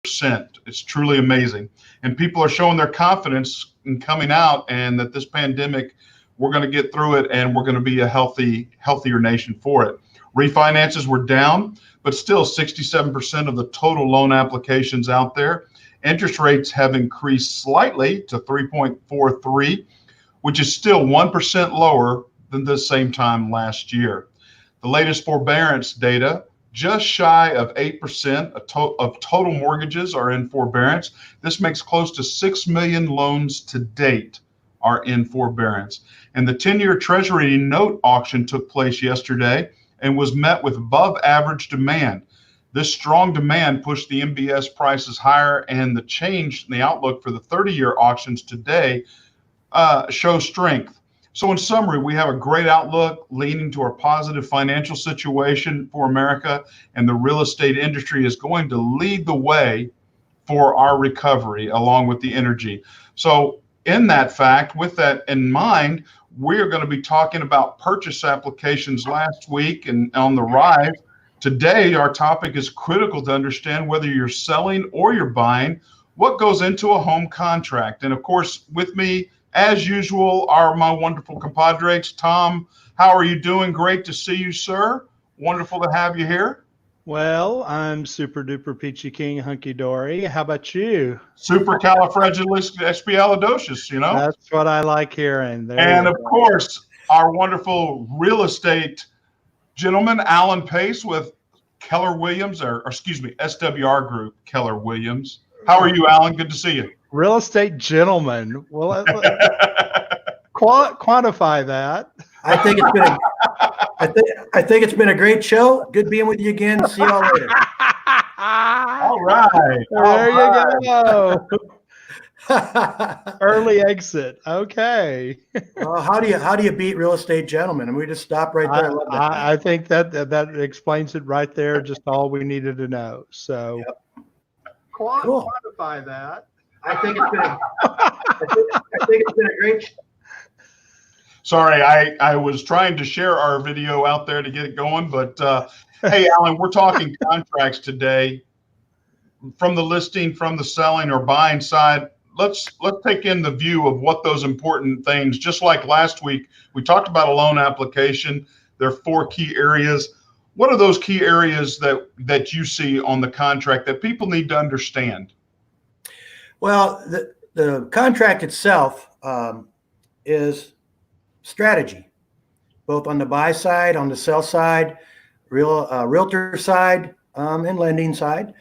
It's truly amazing. And people are showing their confidence in coming out and that this pandemic, we're going to get through it and we're going to be a healthier nation for it. Refinances were down, but still 67% of the total loan applications out there. Interest rates have increased slightly to 3.43, which is still 1% lower than the same time last year. The latest forbearance data, just shy of 8% of total mortgages are in forbearance. This makes close to 6 million loans to date are in forbearance. And the 10-year Treasury note auction took place yesterday and was met with above average demand. This strong demand pushed the MBS prices higher, and the change in the outlook for the 30-year auctions today shows strength. So in summary, we have a great outlook leaning to a positive financial situation for America, and the real estate industry is going to lead the way for our recovery along with the energy. So in that fact, with that in mind, we're going to be talking about purchase applications last week and on the rise. Today, our topic is critical to understand whether you're selling or you're buying, what goes into a home contract. And of course, with me, as usual, are my wonderful compadres. Tom, how are you doing? Great to see you, sir. Wonderful to have you here. Well, I'm super duper peachy king hunky dory. How about you? Supercalifragilisticexpialidocious, you know? That's what I like hearing. And of course, our wonderful real estate gentleman, Alan Pace with Keller Williams, or excuse me, SWR Group, Keller Williams. How are you, Alan? Good to see you. Real estate gentleman. Well, quantify that. I think it's been a great show. Good being with you again. See y'all later. All right. There you go. Early exit. Okay. Well, how do you beat real estate gentlemen? And we just stop right there. I think that explains it right there. Just all we needed to know. So quantify that. I think it's been a great. Sorry, I was trying to share our video out there to get it going, but hey, Alan, we're talking contracts today. From the listing, from the selling or buying side, let's take in the view of what those important things. Just like last week, we talked about a loan application. There are 4 key areas. What are those key areas that you see on the contract that people need to understand? Well, the contract itself is strategy, both on the buy side, on the sell side, realtor side, and lending side.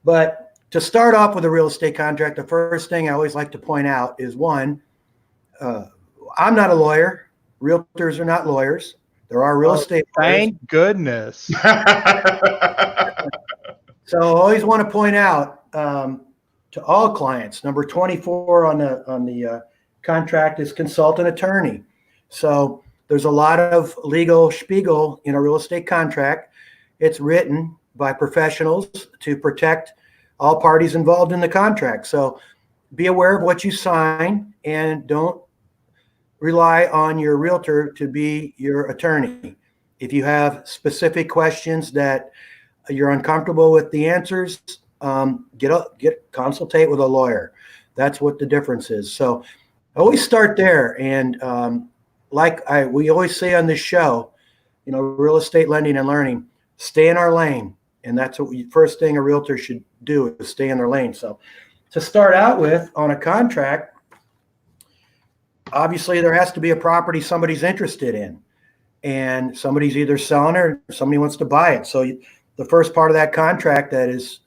But to start off with a real estate contract, the first thing I always like to point out is one, I'm not a lawyer. Realtors are not lawyers. There are real estate lawyers. Thank goodness. So I always want to point out to all clients, number 24 on the contract is consultant attorney. So there's a lot of legal spiegel in a real estate contract. It's written by professionals to protect all parties involved in the contract. So be aware of what you sign and don't rely on your realtor to be your attorney. If you have specific questions that you're uncomfortable with the answers, consultate with a lawyer. That's what the difference is. So always start there. And we always say on this show, real estate lending and learning, stay in our lane. And that's what first thing a realtor should do is stay in their lane. So to start out with on a contract, obviously there has to be a property somebody's interested in, and somebody's either selling it or somebody wants to buy it. So the first part of that contract that is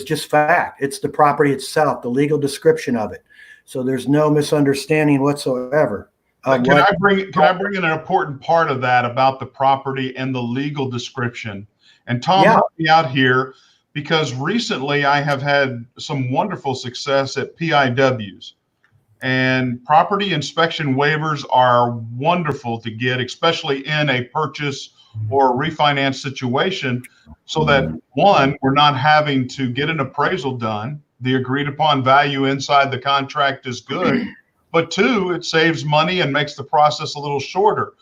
just fact. It's the property itself, the legal description of it. So there's no misunderstanding whatsoever. Can I bring in an important part of that about the property and the legal description? And Tom, help me out here, because recently I have had some wonderful success at PIWs. And property inspection waivers are wonderful to get, especially in a purchase or a refinance situation, so that one, we're not having to get an appraisal done. The agreed upon value inside the contract is good. But two, it saves money and makes the process a little shorter.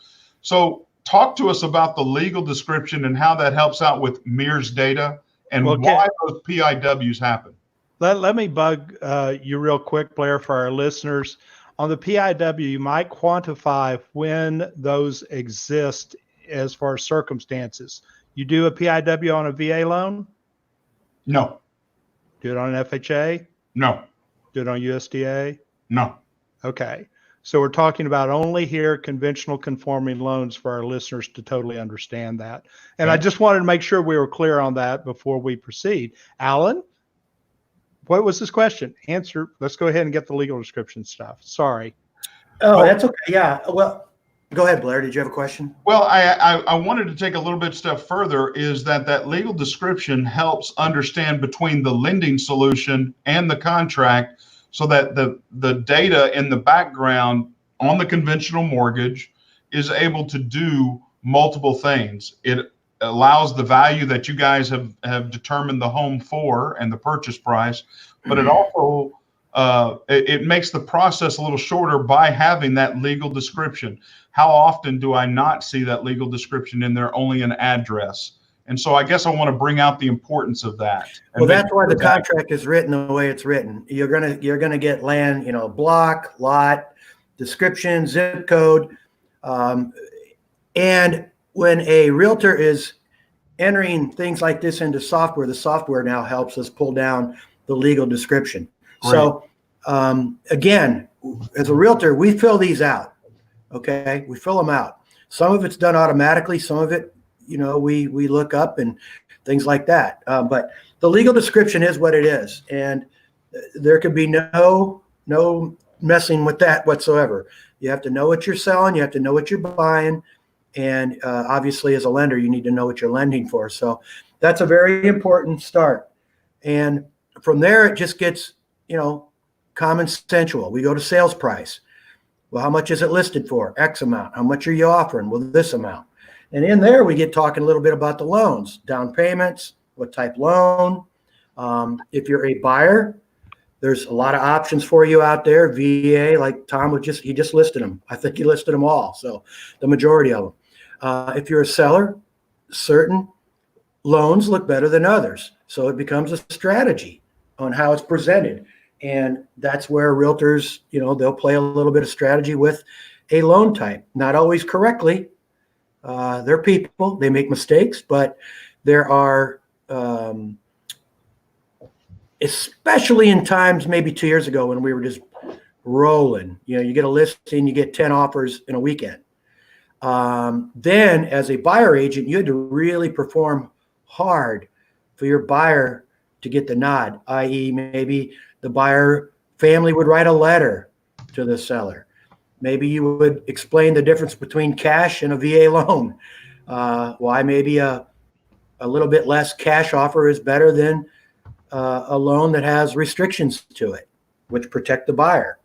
So talk to us about the legal description and how that helps out with MERS data and Well, why those PIWs happen. Let me bug you real quick, Blair, for our listeners. On the PIW, you might quantify when those exist as far as circumstances. You do a PIW on a VA loan? No, Do it on an FHA? no, Do it on USDA? no. Okay. So we're talking about only here conventional conforming loans for our listeners to totally understand that. And I Okay. just wanted to make sure we were clear on that before we proceed. Alan, what was this question? Answer. Let's go ahead and get the legal description stuff. Sorry. Oh, that's okay. Yeah. Well, go ahead, Blair. Did you have a question? Well, I wanted to take a little bit step further, is that legal description helps understand between the lending solution and the contract, so that the data in the background on the conventional mortgage is able to do multiple things. It allows the value that you guys have determined the home for and the purchase price, but it also it makes the process a little shorter by having that legal description. How often do I not see that legal description in there, only an address? And so I guess I want to bring out the importance of that. Well, that's why the contract is written the way it's written. You're gonna get land, block, lot, description, zip code, and when a realtor is entering things like this into software, the software now helps us pull down the legal description. Right. So again, as a realtor, we fill these out. Okay, we fill them out. Some of it's done automatically. Some of it, we look up and things like that. But the legal description is what it is, and there could be no messing with that whatsoever. You have to know what you're selling. You have to know what you're buying, and obviously, as a lender, you need to know what you're lending for. So that's a very important start. And from there, it just gets common sensual. We go to sales price. Well, how much is it listed for? X amount. How much are you offering? Well, this amount. And in there, we get talking a little bit about the loans, down payments, what type loan. If you're a buyer, there's a lot of options for you out there. VA, like Tom he just listed them. I think he listed them all. So the majority of them. If you're a seller, certain loans look better than others. So it becomes a strategy on how it's presented. And that's where realtors, they'll play a little bit of strategy with a loan type. Not always correctly. They're people, they make mistakes, but there are, especially in times maybe 2 years ago when we were just rolling, you get a listing, you get 10 offers in a weekend. Then as a buyer agent, you had to really perform hard for your buyer to get the nod, i.e. maybe the buyer family would write a letter to the seller. Maybe you would explain the difference between cash and a VA loan. Why maybe a little bit less cash offer is better than a loan that has restrictions to it, which protect the buyer.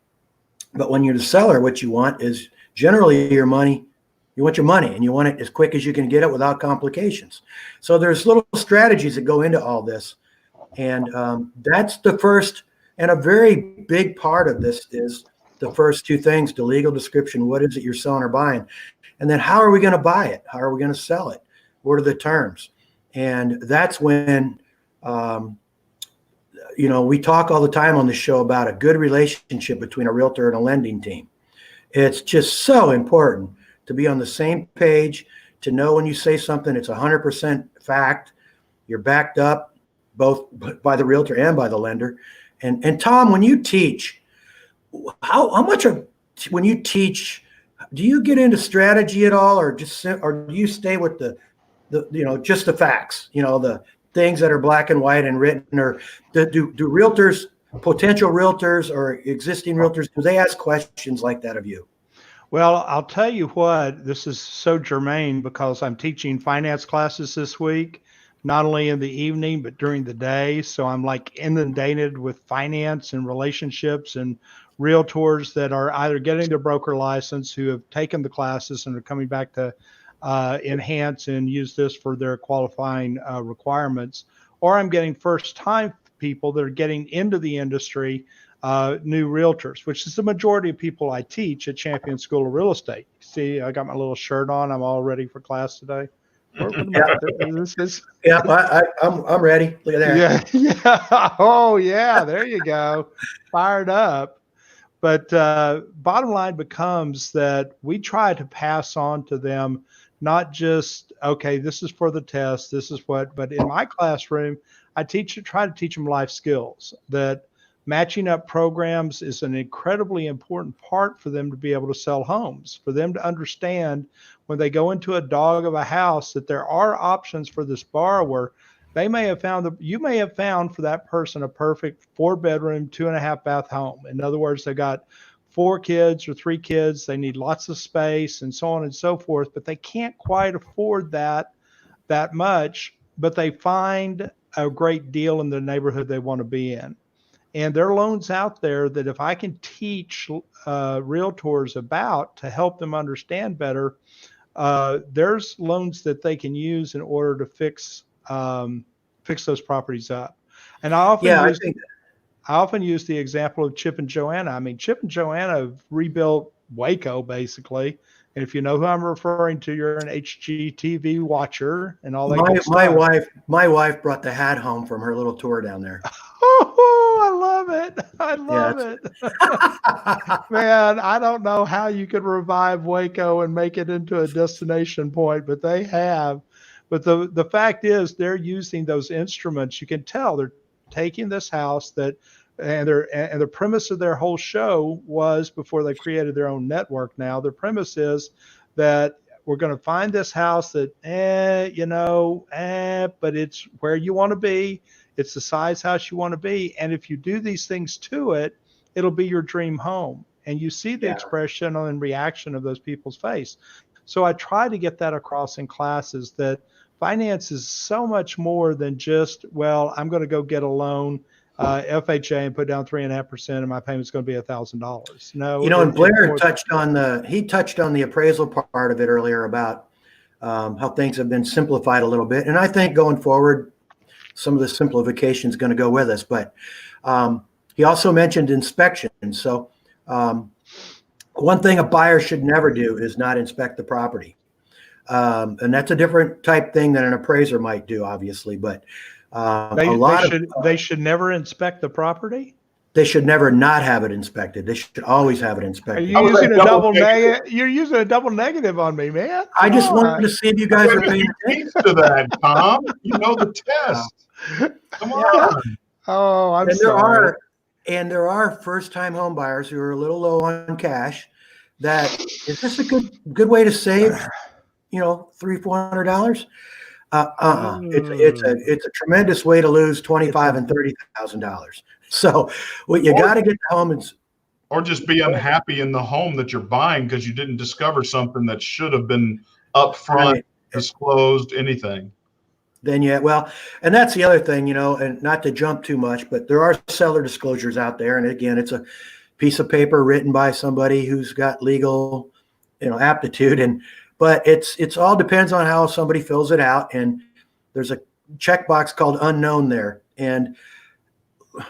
But when you're the seller, what you want is generally your money. You want your money, and you want it as quick as you can get it without complications. So there's little strategies that go into all this. And that's the first, and a very big part of this is the first two things: the legal description, what is it you're selling or buying? And then how are we going to buy it? How are we going to sell it? What are the terms? And that's when, we talk all the time on the show about a good relationship between a realtor and a lending team. It's just so important to be on the same page, to know when you say something, it's 100% fact. You're backed up both by the realtor and by the lender. And Tom, when you teach, how much when you teach, do you get into strategy at all, or do you stay with the just the facts, the things that are black and white and written? Or do realtors, potential realtors or existing realtors, do they ask questions like that of you? Well, I'll tell you what, this is so germane because I'm teaching finance classes this week, not only in the evening, but during the day. So I'm like inundated with finance and relationships and realtors that are either getting their broker license, who have taken the classes and are coming back to enhance and use this for their qualifying requirements, or I'm getting first time people that are getting into the industry, new realtors, which is the majority of people I teach at Champion School of Real Estate. See, I got my little shirt on. I'm all ready for class today. This is Yeah, I'm ready. Look at that. yeah. Oh yeah, there you go. Fired up. But bottom line becomes that we try to pass on to them not just, okay, this is for the test, this is what, but in my classroom, try to teach them life skills, that matching up programs is an incredibly important part for them to be able to sell homes, for them to understand when they go into a dog of a house that there are options for this borrower. You may have found for that person a perfect 4-bedroom, 2.5-bath home. In other words, they got 4 kids or 3 kids. They need lots of space and so on and so forth, but they can't quite afford that much, but they find a great deal in the neighborhood they want to be in. And there are loans out there that if I can teach realtors about to help them understand better, there's loans that they can use in order to fix those properties up. And I often use the example of Chip and Joanna. I mean, Chip and Joanna have rebuilt Waco basically. And if you know who I'm referring to, you're an HGTV watcher and all that. My wife brought the hat home from her little tour down there. Oh, I love it. I love it. Man, I don't know how you could revive Waco and make it into a destination point, but they have. But the fact is they're using those instruments. You can tell they're taking this house and the premise of their whole show was, before they created their own network now, their premise is that we're going to find this house that, but it's where you want to be. It's the size house you want to be. And if you do these things to it, it'll be your dream home. And you see the expression and reaction of those people's face. So I try to get that across in classes, that finance is so much more than just, well, I'm going to go get a loan, FHA, and put down 3.5%, and my payment's going to be $1,000. No, and Blair touched on the appraisal part of it earlier about how things have been simplified a little bit. And I think going forward, some of the simplification is going to go with us. But he also mentioned inspections. So one thing a buyer should never do is not inspect the property. And that's a different type thing than an appraiser might do, obviously. But they should never inspect the property. They should never not have it inspected. They should always have it inspected. You're using a double negative. You're using a double negative on me, man. I just wanted to see if you guys are paying attention to that, Tom. You know the test. Come on. Oh, I'm sorry. There are first-time home buyers who are a little low on cash. That is this a good way to save, $300-400? It's a tremendous way to lose $25,000 and $30,000. So you got to get the home or just be unhappy in the home that you're buying because you didn't discover something that should have been upfront, disclosed, anything. And that's the other thing, and not to jump too much, but there are seller disclosures out there. And again, it's a piece of paper written by somebody who's got legal, aptitude. But it's all depends on how somebody fills it out. And there's a checkbox called unknown there. And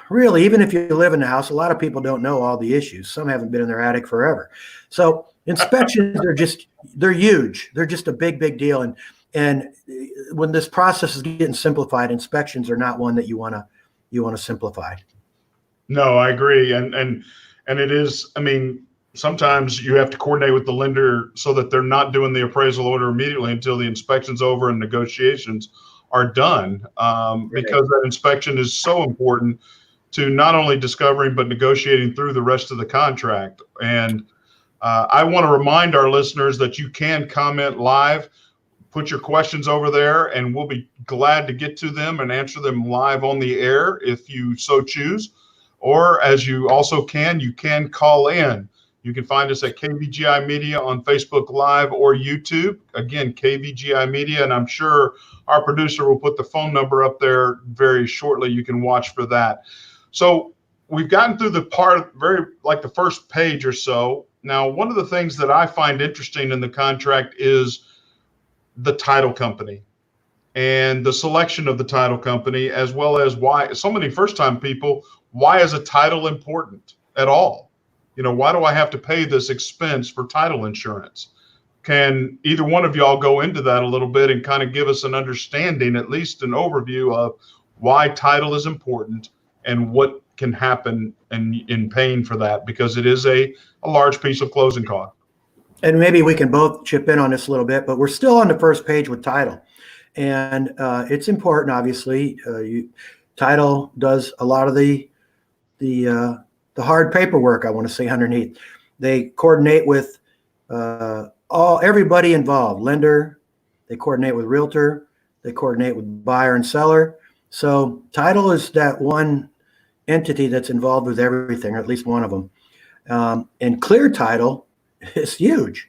really, even if you live in the house, a lot of people don't know all the issues. Some haven't been in their attic forever. So inspections they're huge. They're just a big, big deal. And when this process is getting simplified, inspections are not one that you want to simplify. No, I agree. And it is, sometimes you have to coordinate with the lender so that they're not doing the appraisal order immediately until the inspection's over and negotiations are done, because that inspection is so important to not only discovering but negotiating through the rest of the contract. And I want to remind our listeners that you can comment live, put your questions over there, and we'll be glad to get to them and answer them live on the air if you so choose. Or as you can call in. You can find us at KVGI Media on Facebook Live or YouTube. Again, KVGI Media, and I'm sure our producer will put the phone number up there very shortly. You can watch for that. So we've gotten through the part, the first page or so. Now, one of the things that I find interesting in the contract is the title company and the selection of the title company, as well as why so many first-time people, why is a title important at all? Why do I have to pay this expense for title insurance? can either one of y'all go into that a little bit and kind of give us an understanding, at least an overview of why title is important and what can happen in paying for that, because it is a large piece of closing cost. And maybe we can both chip in on this a little bit, but we're still on the first page with title. And it's important, obviously. Title does a lot of the hard paperwork, I want to say, underneath. They coordinate with everybody involved, lender, they coordinate with realtor, they coordinate with buyer and seller. So title is that one entity that's involved with everything, or at least one of them. And clear title is huge.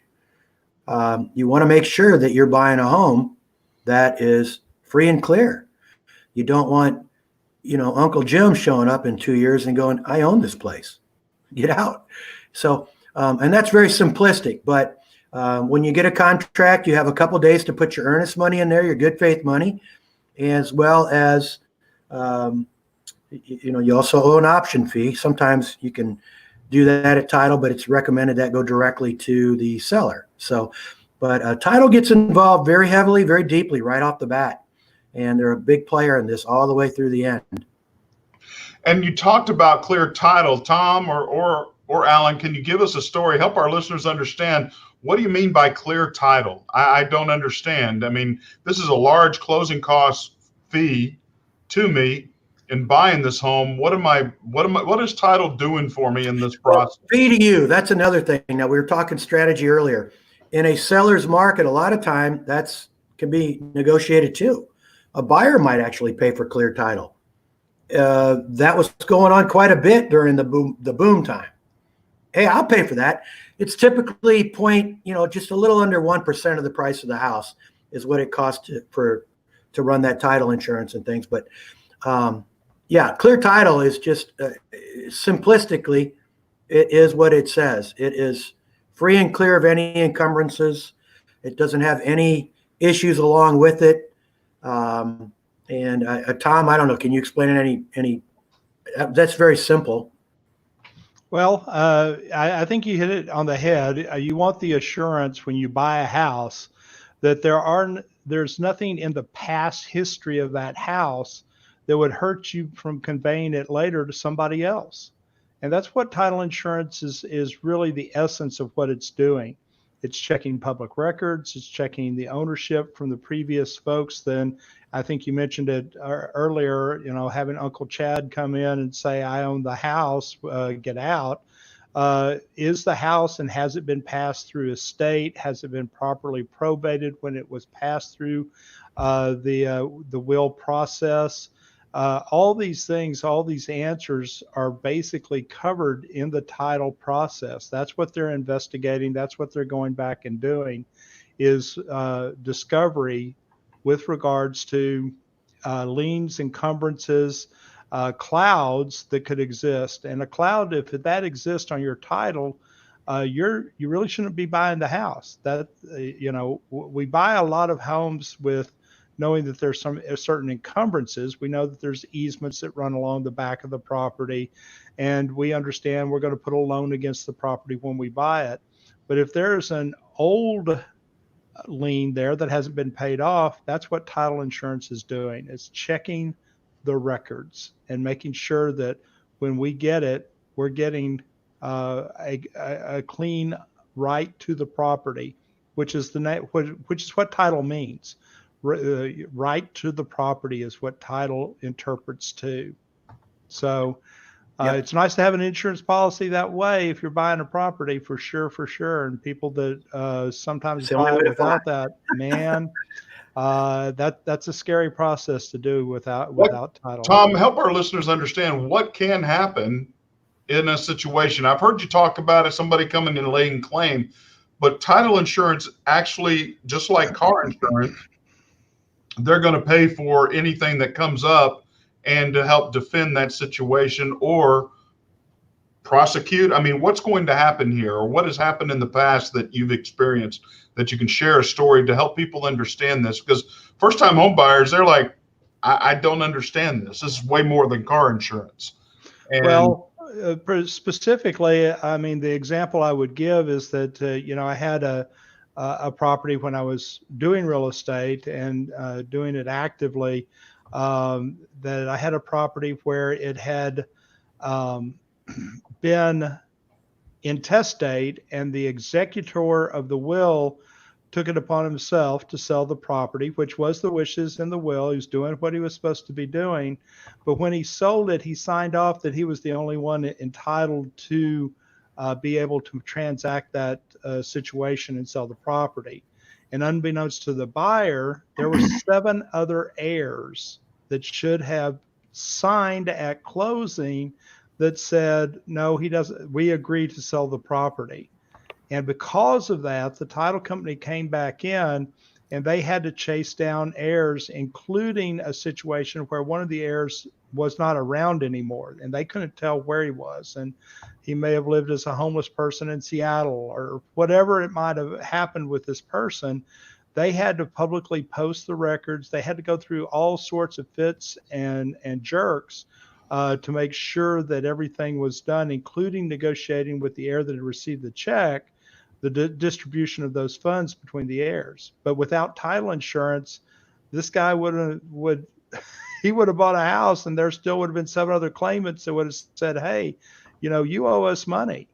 You want to make sure that you're buying a home that is free and clear. You don't want, Uncle Jim showing up in 2 years and going, I own this place, get out. So, and that's very simplistic, but when you get a contract, you have a couple days to put your earnest money in there, your good faith money, as well as, you also owe an option fee. Sometimes you can do that at title, but it's recommended that go directly to the seller. So, but title gets involved very heavily, very deeply right off the bat. And they're a big player in this all the way through the end. And you talked about clear title, Tom or Alan. Can you give us a story? Help our listeners understand, what do you mean by clear title? I don't understand. I mean, this is a large closing cost fee to me in buying this home. What is title doing for me in this process? Well, fee to you. That's another thing. Now, we were talking strategy earlier. In a seller's market, a lot of time can be negotiated too. A buyer might actually pay for clear title. That was going on quite a bit during the boom time. Hey, I'll pay for that. It's typically just a little under 1% of the price of the house is what it costs to run that title insurance and things. But clear title is just simplistically, it is what it says. It is free and clear of any encumbrances. It doesn't have any issues along with it. Tom, I don't know. Can you explain it any? That's very simple. Well, I think you hit it on the head. You want the assurance when you buy a house that there's nothing in the past history of that house that would hurt you from conveying it later to somebody else. And that's what title insurance is really the essence of what it's doing. It's checking public records. It's checking the ownership from the previous folks. Then I think you mentioned it earlier, having Uncle Chad come in and say, I own the house, get out. Is the house, and has it been passed through estate? Has it been properly probated when it was passed through the will process? All these things, all these answers are basically covered in the title process. That's what they're investigating. That's what they're going back and doing, is discovery with regards to liens, encumbrances, clouds that could exist. And a cloud, if that exists on your title, you really shouldn't be buying the house. We buy a lot of homes with knowing that there's some certain encumbrances. We know that there's easements that run along the back of the property, and we understand we're going to put a loan against the property when we buy it. But if there's an old lien there that hasn't been paid off, that's what title insurance is doing. It's checking the records and making sure that when we get it, we're getting a clean right to the property, which is what title means. Right to the property is what title interprets to. So it's nice to have an insurance policy that way if you're buying a property, for sure. And people that sometimes buy it without that, man, that's a scary process to do without title. Tom, help our listeners understand what can happen in a situation. I've heard you talk about somebody coming in and laying claim, but title insurance actually, just like car insurance, they're going to pay for anything that comes up and to help defend that situation or prosecute. I mean, what's going to happen here, or what has happened in the past that you've experienced that you can share a story to help people understand this? Because first-time home buyers, they're like, I don't understand this. This is way more than car insurance. And well, specifically, I mean, the example I would give is that, I had a property when I was doing real estate and doing it actively. That I had a property where it had been intestate, and the executor of the will took it upon himself to sell the property, which was the wishes in the will. He was doing what he was supposed to be doing. But when he sold it, he signed off that he was the only one entitled to be able to transact that situation and sell the property. And unbeknownst to the buyer, there were 7 other heirs that should have signed at closing that said, no, he doesn't, we agree to sell the property. And because of that, the title company came back in and they had to chase down heirs, including a situation where one of the heirs was not around anymore and they couldn't tell where he was. And he may have lived as a homeless person in Seattle or whatever it might have happened with this person. They had to publicly post the records. They had to go through all sorts of fits and jerks to make sure that everything was done, including negotiating with the heir that had received the check, the distribution of those funds between the heirs. But without title insurance, this guy would he would have bought a house, and there still would have been 7 other claimants that would have said, hey, you owe us money.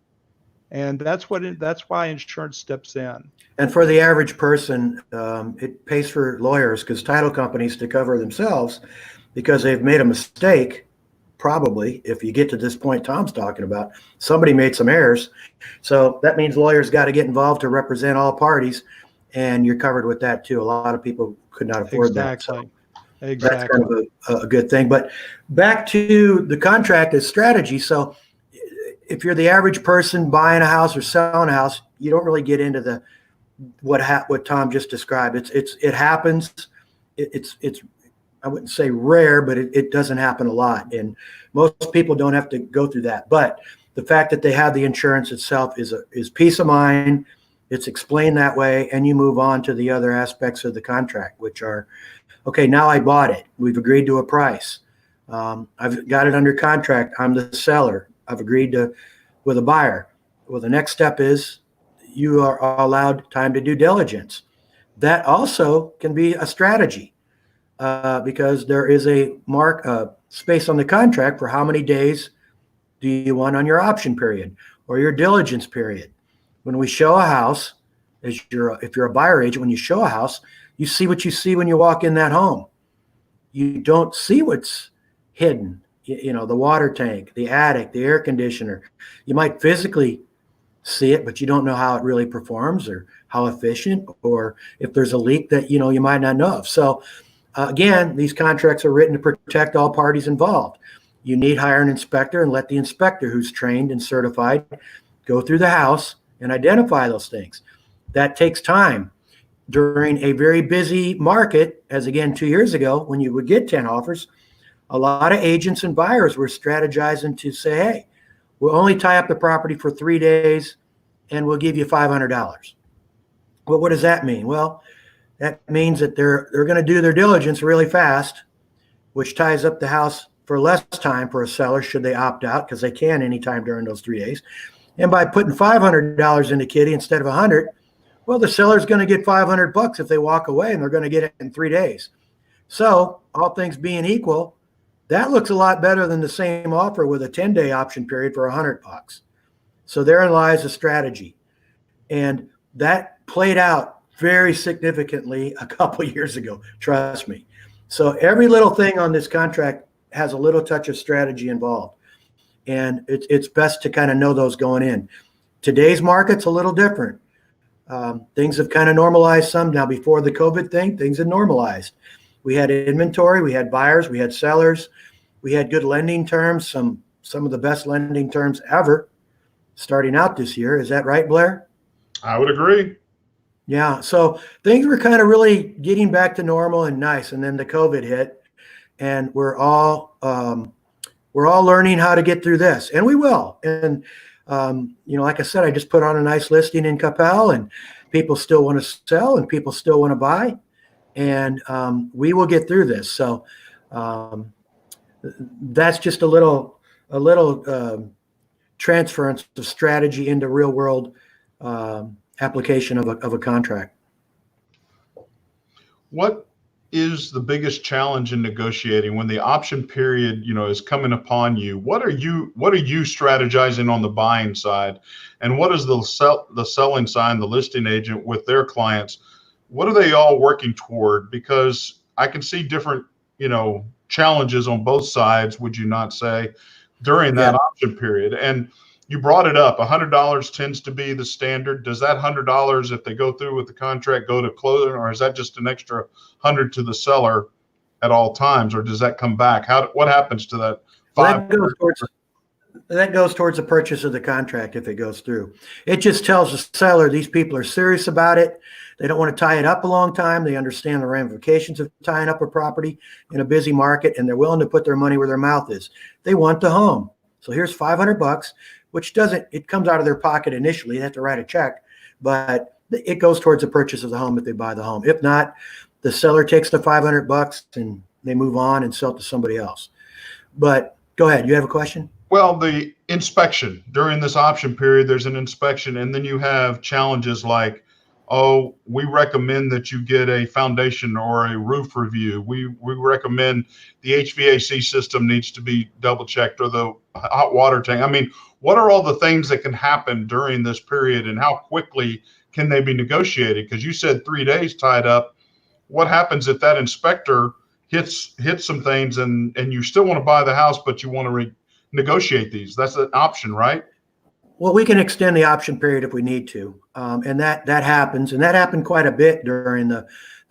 And that's why insurance steps in. And for the average person, it pays for lawyers because title companies to cover themselves because they've made a mistake. Probably, if you get to this point Tom's talking about, somebody made some errors. So that means lawyers got to get involved to represent all parties, and you're covered with that too. A lot of people could not afford that. So exactly. That's kind of a good thing. But back to the contract as strategy. So if you're the average person buying a house or selling a house, you don't really get into the what Tom just described. It happens. It's I wouldn't say rare, but it doesn't happen a lot. And most people don't have to go through that. But the fact that they have the insurance itself is peace of mind. It's explained that way. And you move on to the other aspects of the contract, which are, okay, now I bought it. We've agreed to a price. I've got it under contract. I'm the seller. I've agreed with a buyer. Well, the next step is you are allowed time to due diligence. That also can be a strategy. Because there is a space on the contract for how many days do you want on your option period or your diligence period. When we show a house, if you're a buyer agent, when you show a house, you see what you see when you walk in that home. You don't see what's hidden, the water tank, the attic, the air conditioner. You might physically see it, but you don't know how it really performs or how efficient, or if there's a leak that, you might not know of. So again, these contracts are written to protect all parties involved. You need to hire an inspector and let the inspector, who's trained and certified, go through the house and identify those things. That takes time. During a very busy market, as again 2 years ago, when you would get 10 offers, a lot of agents and buyers were strategizing to say, hey, we'll only tie up the property for 3 days and we'll give you $500. Well, what does that mean? Well, that means that they're going to do their diligence really fast, which ties up the house for less time for a seller should they opt out, because they can anytime during those 3 days. And by putting $500 into Kitty instead of $100, well, the seller's going to get $500 if they walk away, and they're going to get it in 3 days. So all things being equal, that looks a lot better than the same offer with a 10-day option period for $100. So therein lies a strategy. And that played out very significantly a couple of years ago, trust me. So every little thing on this contract has a little touch of strategy involved. And it's best to kind of know those going in. Today's market's a little different. Things have kind of normalized some. Now, before the COVID thing, things had normalized. We had inventory, we had buyers, we had sellers, we had good lending terms, some of the best lending terms ever starting out this year. Is that right, Blair? I would agree. Yeah, so things were kind of really getting back to normal and nice, and then the COVID hit, and we're all learning how to get through this, and we will. And like I said, I just put on a nice listing in Capel, and people still want to sell, and people still want to buy, and we will get through this. So that's just a little transference of strategy into real world application of a contract. What is the biggest challenge in negotiating when the option period, is coming upon you? What are you strategizing on the buying side, and what is the selling side, the listing agent with their clients? What are they all working toward? Because I can see different, challenges on both sides, would you not say, during that option period? And you brought it up. $100 tends to be the standard. Does that $100, if they go through with the contract, go to closing, or is that just an extra 100 to the seller at all times, or does that come back? What happens to that? Well, that goes towards the purchase of the contract if it goes through. It just tells the seller these people are serious about it. They don't want to tie it up a long time. They understand the ramifications of tying up a property in a busy market, and they're willing to put their money where their mouth is. They want the home. So here's $500, which it comes out of their pocket initially. They have to write a check, but it goes towards the purchase of the home if they buy the home. If not, the seller takes the $500 and they move on and sell it to somebody else. But go ahead. You have a question? Well, the inspection during this option period, there's an inspection, and then you have challenges like, oh, we recommend that you get a foundation or a roof review. We recommend the HVAC system needs to be double checked, or the hot water tank. I mean, what are all the things that can happen during this period, and how quickly can they be negotiated? Because you said 3 days tied up. What happens if that inspector hits some things and you still want to buy the house, but you want to negotiate these? That's an option, right? Well, we can extend the option period if we need to. And that happens. And that happened quite a bit during the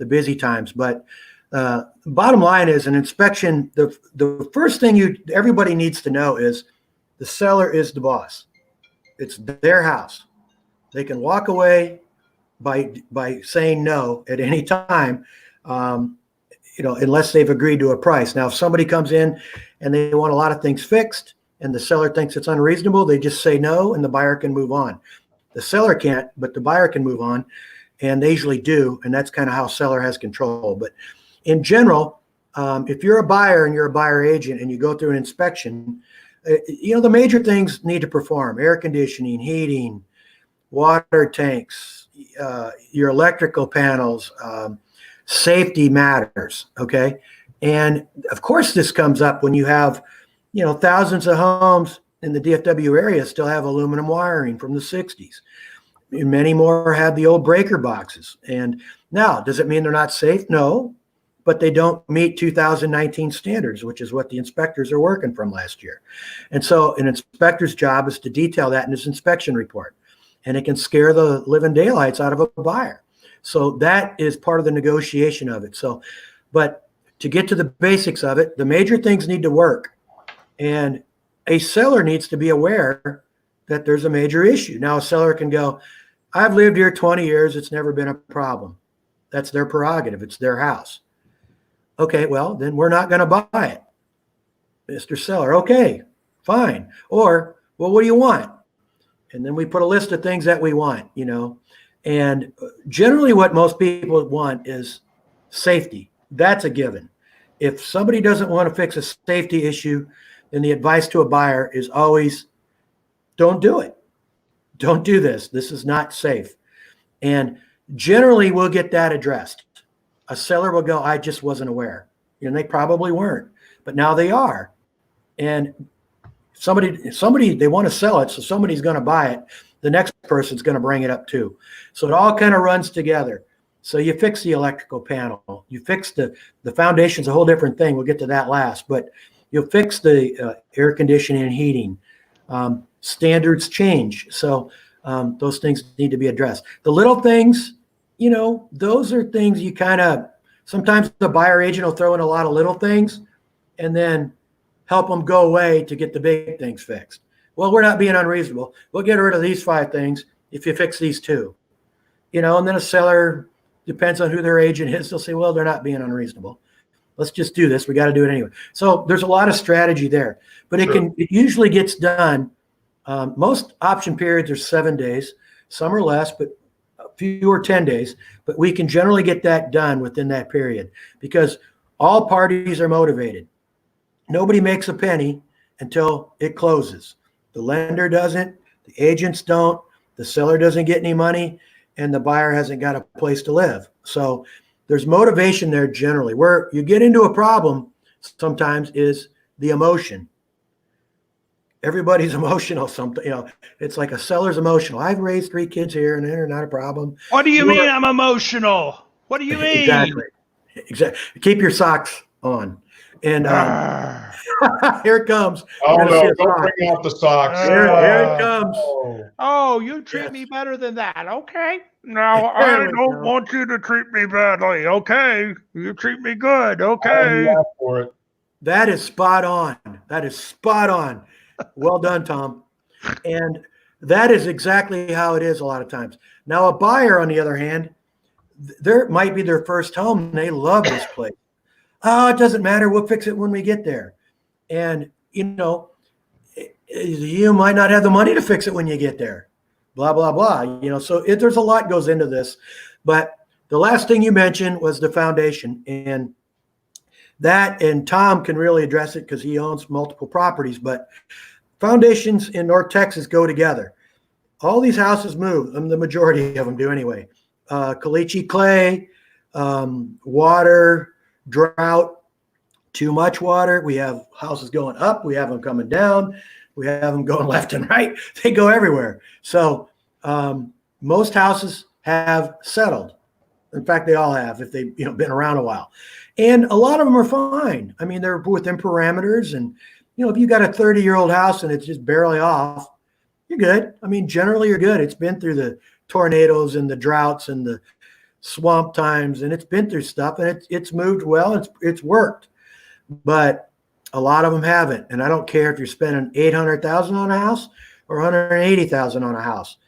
busy times. But bottom line is an inspection. The first thing everybody needs to know is the seller is the boss. It's their house. They can walk away by saying no at any time, unless they've agreed to a price. Now, if somebody comes in and they want a lot of things fixed and the seller thinks it's unreasonable, they just say no and the buyer can move on. The seller can't, but the buyer can move on, and they usually do. And that's kind of how seller has control. But in general, if you're a buyer and you're a buyer agent and you go through an inspection, the major things need to perform: air conditioning, heating, water tanks, your electrical panels, safety matters. Okay. And of course, this comes up when you have, thousands of homes in the DFW area still have aluminum wiring from the 60s. Many more have the old breaker boxes. And now, does it mean they're not safe? No, but they don't meet 2019 standards, which is what the inspectors are working from last year. And so an inspector's job is to detail that in his inspection report, and it can scare the living daylights out of a buyer. So that is part of the negotiation of it. So, but to get to the basics of it, the major things need to work. And a seller needs to be aware that there's a major issue. Now, a seller can go, I've lived here 20 years. It's never been a problem. That's their prerogative. It's their house. Okay, well, then we're not going to buy it. Mr. Seller, okay, fine. Or, well, what do you want? And then we put a list of things that we want, And generally what most people want is safety. That's a given. If somebody doesn't want to fix a safety issue, then the advice to a buyer is always, don't do it. Don't do this. This is not safe. And generally we'll get that addressed. A seller will go, I just wasn't aware. And they probably weren't, but now they are. And somebody, they want to sell it, so somebody's going to buy it. The next person's going to bring it up too. So it all kind of runs together. So you fix the electrical panel, you fix the foundation's a whole different thing. We'll get to that last, but you'll fix the air conditioning and heating. Standards change. So those things need to be addressed. The little things, those are things you sometimes the buyer agent will throw in a lot of little things and then help them go away to get the big things fixed. Well, we're not being unreasonable. We'll get rid of these 5 things if you fix these 2. And then a seller, depends on who their agent is, they'll say, well, they're not being unreasonable. Let's just do this. We got to do it anyway. So there's a lot of strategy there, but it usually gets done. Most option periods are 7 days. Some are less, but a few are 10 days. But we can generally get that done within that period because all parties are motivated. Nobody makes a penny until it closes. The lender doesn't, the agents don't, The seller doesn't get any money, and the buyer hasn't got a place to live. So there's motivation there generally. Where you get into a problem sometimes is the emotion. Everybody's emotional. Something, it's like a seller's emotional. I've raised 3 kids here, and they're not a problem. What do you mean I'm emotional? What do you mean? Exactly. Keep your socks on. And here it comes. Oh no! Don't bring out the socks. Here it comes. Oh, you treat me better than that. Okay. No, I don't want you to treat me badly. Okay. You treat me good. Okay. For it. That is spot on. That is spot on. Well done, Tom. And that is exactly how it is a lot of times. Now, a buyer, on the other hand, there might be their first home. And they love this place. Oh, it doesn't matter. We'll fix it when we get there. And, you might not have the money to fix it when you get there. Blah, blah, blah. So there's a lot goes into this. But the last thing you mentioned was the foundation. And Tom can really address it because he owns multiple properties. But foundations in North Texas go together. All these houses move. The majority of them do anyway. Caliche clay, water, drought, too much water. We have houses going up. We have them coming down. We have them going left and right. They go everywhere. So most houses have settled. In fact, they all have if they've been around a while. And a lot of them are fine. I mean, they're within parameters. And, if you got a 30-year-old house and it's just barely off, you're good. I mean, generally you're good. It's been through the tornadoes and the droughts and the swamp times, and it's been through stuff, and it's moved well. It's worked, but a lot of them haven't. And I don't care if you're spending $800,000 on a house or $180,000 on a house.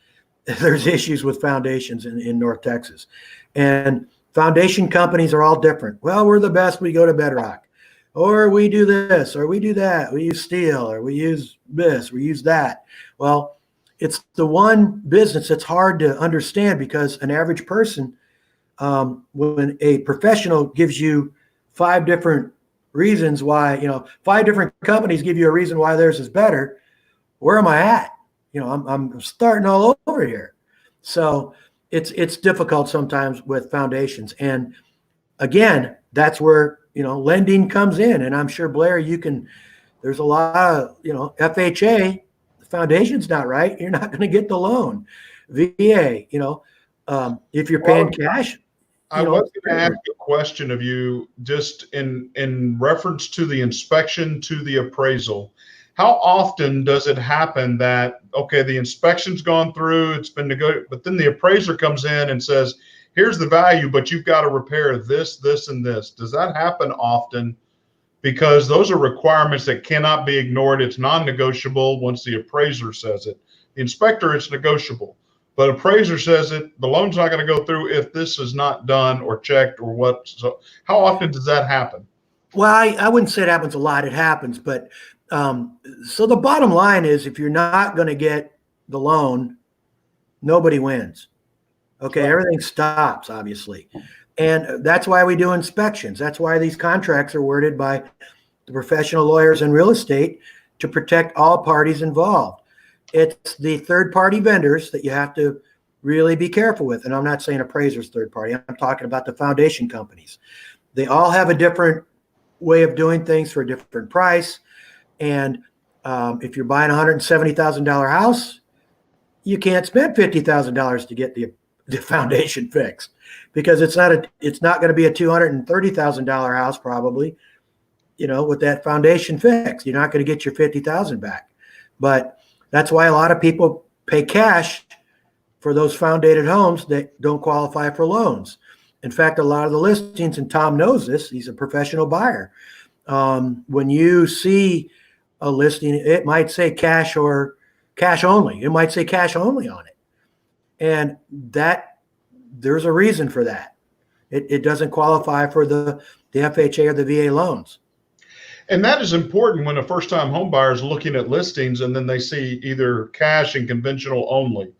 There's issues with foundations in North Texas, and foundation companies are all different. Well, we're the best. We go to Bedrock, or we do this, or we do that. We use steel, or we use this, we use that. Well, it's the one business that's hard to understand because an average person, when a professional gives you 5 different reasons why, 5 different companies give you a reason why theirs is better, where am I at? I'm starting all over here. So it's difficult sometimes with foundations. And again, that's where, lending comes in. And I'm sure, Blair, there's a lot of, FHA, the foundation's not right. You're not going to get the loan. VA, if you're paying cash. I was going to ask a question of you just in reference to the inspection to the appraisal. How often does it happen that, okay, the inspection's gone through, it's been negotiated, but then the appraiser comes in and says, here's the value, but you've got to repair this, this, and this. Does that happen often? Because those are requirements that cannot be ignored. It's non-negotiable once the appraiser says it. The inspector, it's negotiable. But appraiser says it, the loan's not going to go through if this is not done or checked or what. So how often does that happen? Well, I wouldn't say it happens a lot. It happens. But so the bottom line is if you're not going to get the loan, nobody wins. Okay, everything stops, obviously. And that's why we do inspections. That's why these contracts are worded by the professional lawyers in real estate to protect all parties involved. It's the third-party vendors that you have to really be careful with. And I'm not saying appraisers third party. I'm talking about the foundation companies. They all have a different way of doing things for a different price. And if you're buying a $170,000 house, you can't spend $50,000 to get the foundation fixed because it's not going to be a $230,000 house probably, with that foundation fixed. You're not going to get your $50,000 back. But that's why a lot of people pay cash for those foundated homes that don't qualify for loans. In fact, a lot of the listings, and Tom knows this, he's a professional buyer. When you see a listing, it might say cash or cash only. It might say cash only on it. And there's a reason for that. It doesn't qualify for the FHA or the VA loans. And that is important when a first-time home buyer is looking at listings and then they see either cash and conventional only.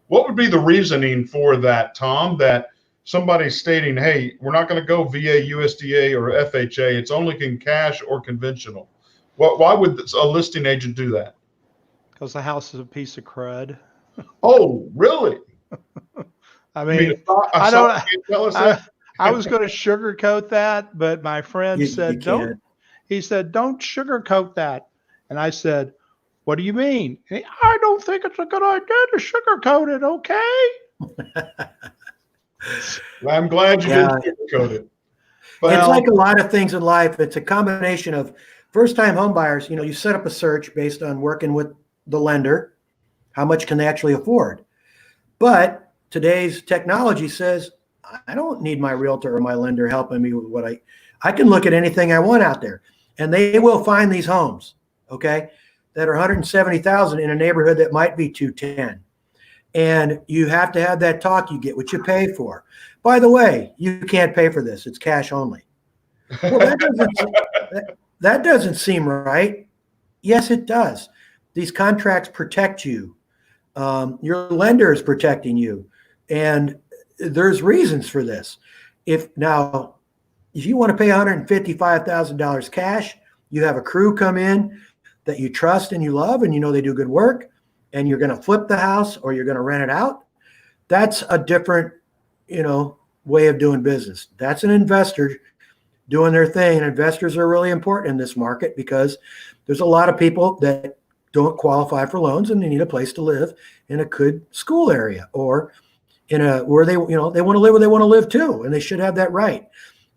What would be the reasoning for that, Tom, that somebody's stating, hey, we're not going to go VA, USDA, or FHA. It's only in cash or conventional. Why would a listing agent do that? Because the house is a piece of crud. Oh, really? I I mean, mean, a I song don't. can't tell us I, that? I was going to sugarcoat that, but my friend You said, "Don't." can't. He said, "Don't sugarcoat that." And I said, "What do you mean?" I don't think it's a good idea to sugarcoat it. Okay. Well, I'm glad you Yeah. didn't sugarcoat it. It's Well, like a lot of things in life. It's a combination of first-time home buyers. You set up a search based on working with the lender. How much can they actually afford? But today's technology says, I don't need my realtor or my lender helping me with what I can look at anything I want out there. And they will find these homes, okay, that are 170,000 in a neighborhood that might be 210. And you have to have that talk. You get what you pay for. By the way, you can't pay for this. It's cash only. Well, that doesn't seem right. Yes, it does. These contracts protect you. Your lender is protecting you. And there's reasons for this. If you want to pay $155,000 cash, you have a crew come in that you trust and you love, and they do good work, and you're going to flip the house or you're going to rent it out. That's a different, way of doing business. That's an investor doing their thing. And investors are really important in this market because there's a lot of people that don't qualify for loans and they need a place to live in a good school area or in where they want to live where they want to live too. And they should have that right.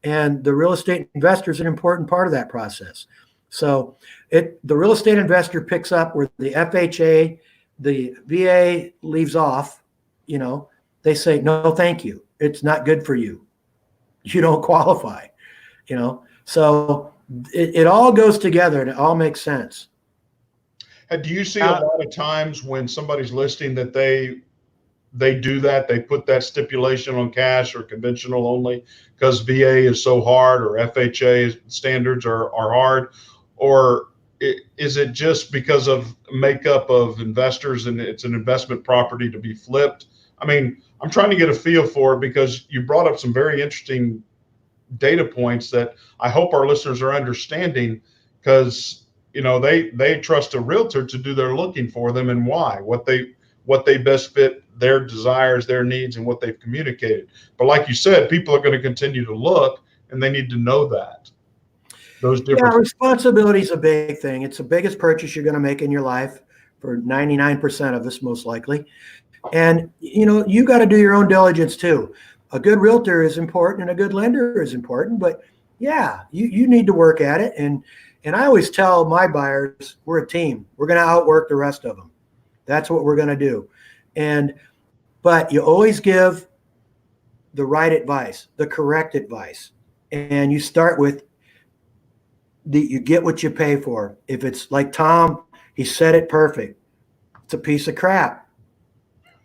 And the real estate investor is an important part of that process. So the real estate investor picks up where the FHA, the VA leaves off. They say, no, thank you. It's not good for you. You don't qualify, So it all goes together and it all makes sense. Do you see a lot of times when somebody's listing that they do that, they put that stipulation on cash or conventional only because VA is so hard or FHA standards are hard? Or is it just because of makeup of investors and it's an investment property to be flipped? I mean, I'm trying to get a feel for it because you brought up some very interesting data points that I hope our listeners are understanding because, they trust a realtor to do their looking for them and why, what they best fit their desires, their needs, and what they've communicated. But like you said, people are going to continue to look and they need to know that. Those different responsibility is a big thing. It's the biggest purchase you're going to make in your life for 99% of us, most likely. And, you got to do your own diligence too. A good realtor is important and a good lender is important, but yeah, you need to work at it. And I always tell my buyers, we're a team. We're going to outwork the rest of them. That's what we're going to do. But you always give the right advice, the correct advice. And you start with you get what you pay for. If it's like Tom, he said it perfect. It's a piece of crap.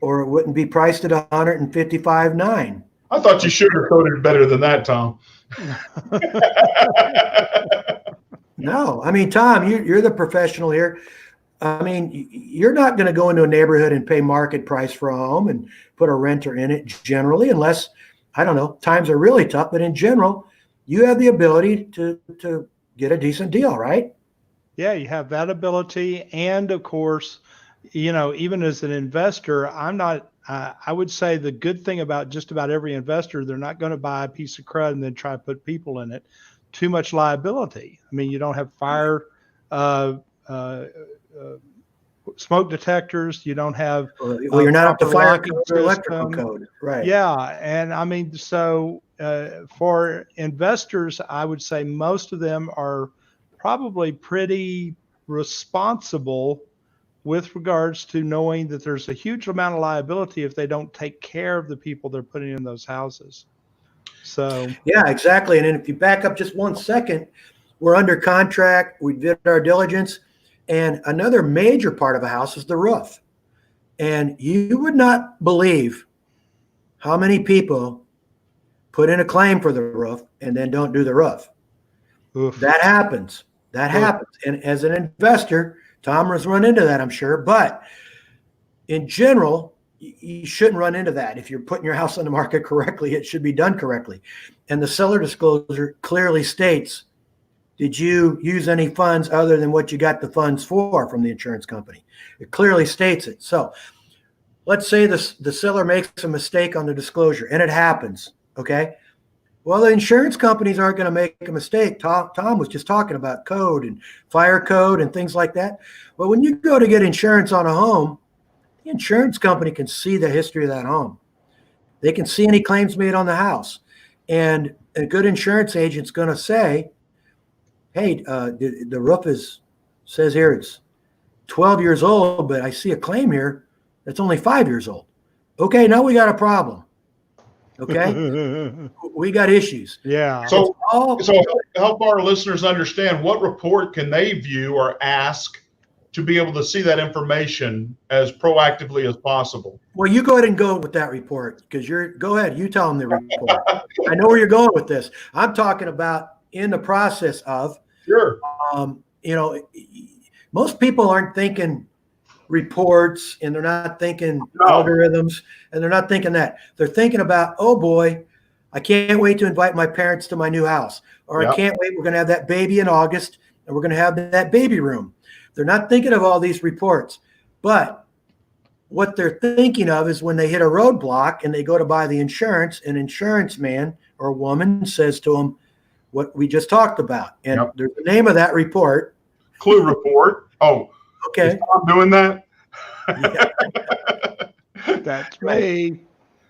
Or it wouldn't be priced at $155,900. I thought you sugarcoated better than that, Tom. No, I mean, Tom, you're the professional here. I mean, you're not going to go into a neighborhood and pay market price for a home and put a renter in it generally, unless, I don't know, times are really tough. But in general, you have the ability to get a decent deal, right? Yeah, you have that ability. And of course, even as an investor, I would say the good thing about just about every investor, they're not going to buy a piece of crud and then try to put people in it. Too much liability. I mean, you don't have fire, smoke detectors. You don't have. Well, you're not up to fire locking code or electrical system. code, right? Yeah, and I mean, so for investors, I would say most of them are probably pretty responsible with regards to knowing that there's a huge amount of liability if they don't take care of the people they're putting in those houses. So yeah, exactly. And then if you back up just 1 second, we're under contract. We did our diligence, and another major part of a house is the roof. And you would not believe how many people put in a claim for the roof and then don't do the roof. oof. That happens. That happens. And as an investor, Tom has run into that, I'm sure. But in general, you shouldn't run into that. If you're putting your house on the market correctly, it should be done correctly. And the seller disclosure clearly states, did you use any funds other than what you got the funds for from the insurance company? It clearly states it. So let's say the seller makes a mistake on the disclosure, and it happens. Okay. Well, the insurance companies aren't going to make a mistake. Tom was just talking about code and fire code and things like that. But when you go to get insurance on a home, the insurance company can see the history of that home. They can see any claims made on the house. And a good insurance agent's going to say, hey, the roof says here it's 12 years old, but I see a claim here that's only 5 years old. Okay, now we got a problem. Okay, we got issues. Yeah. So help our listeners understand, what report can they view or ask to be able to see that information as proactively as possible? Well, you go ahead and go with that report, because go ahead. You tell them the report. I know where you're going with this. I'm talking about in the process of, Sure. Most people aren't thinking reports, and they're not thinking No. algorithms, and they're not thinking that. They're thinking about, oh boy, I can't wait to invite my parents to my new house, or Yep. I can't wait, we're going to have that baby in August, and we're going to have that baby room. They're not thinking of all these reports, but what they're thinking of is when they hit a roadblock and they go to buy the insurance, an insurance man or woman says to them what we just talked about. And Yep. there's the name of that report. Clue report. Oh, Okay. is Tom doing that? That's me.